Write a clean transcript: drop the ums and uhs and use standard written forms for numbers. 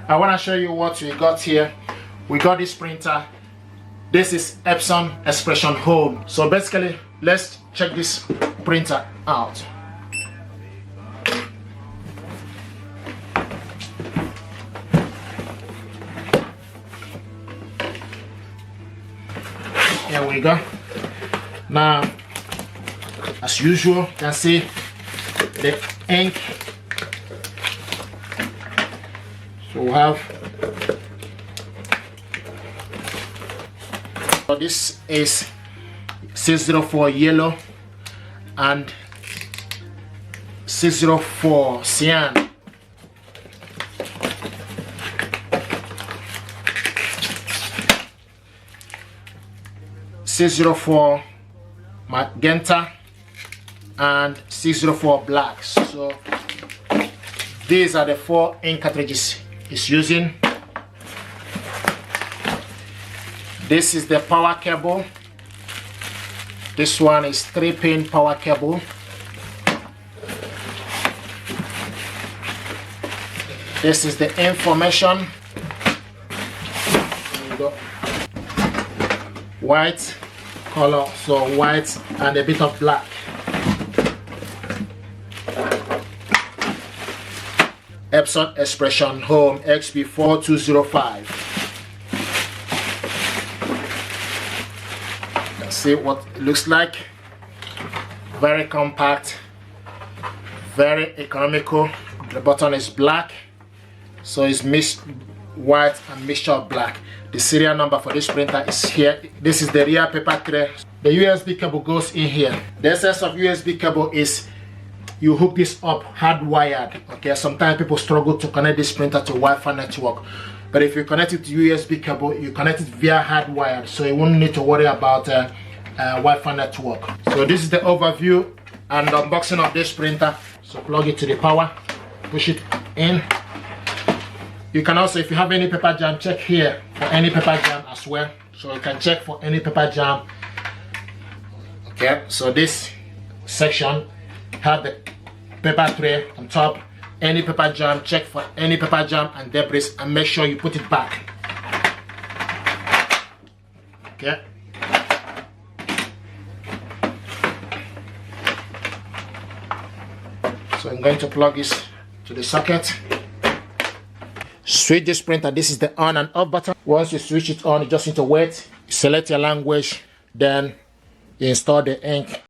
I want to show you what we got here. We got this printer. This is Epson Expression Home. So basically, let's check this printer out. Here we go. Now, as usual, you can see the ink. So we have, so this is 604 yellow and 604 cyan. .604 magenta and 604 black. So these are the 4 ink cartridges it's using. This is the power cable. This one is 3-pin power cable. This is the information. There we go. White color, so white and a bit of black. Epson Expression Home XP4205. Let's see what it looks like. Very compact, very economical. The button is black, so it's mixed white and mixture of black. The serial number for this printer is here. This is the rear paper tray. The USB cable goes in here. The essence of USB cable is you hook this up hardwired. Okay, sometimes people struggle to connect this printer to Wi-Fi network, but if you connect it to USB cable, you connect it via hardwired, so you won't need to worry about Wi-Fi network. So this is the overview and unboxing of this printer. So plug it to the power, push it in. You can also, if you have any paper jam, check here for any paper jam as well. So you can check for any paper jam. Okay, so this section have the paper tray on top. Any paper jam, check for any paper jam and debris and make sure you put it back. Okay. So I'm going to plug this to the socket. Switch this printer. This is the on and off button. Once you switch it on, you just need to wait. Select your language, then you install the ink.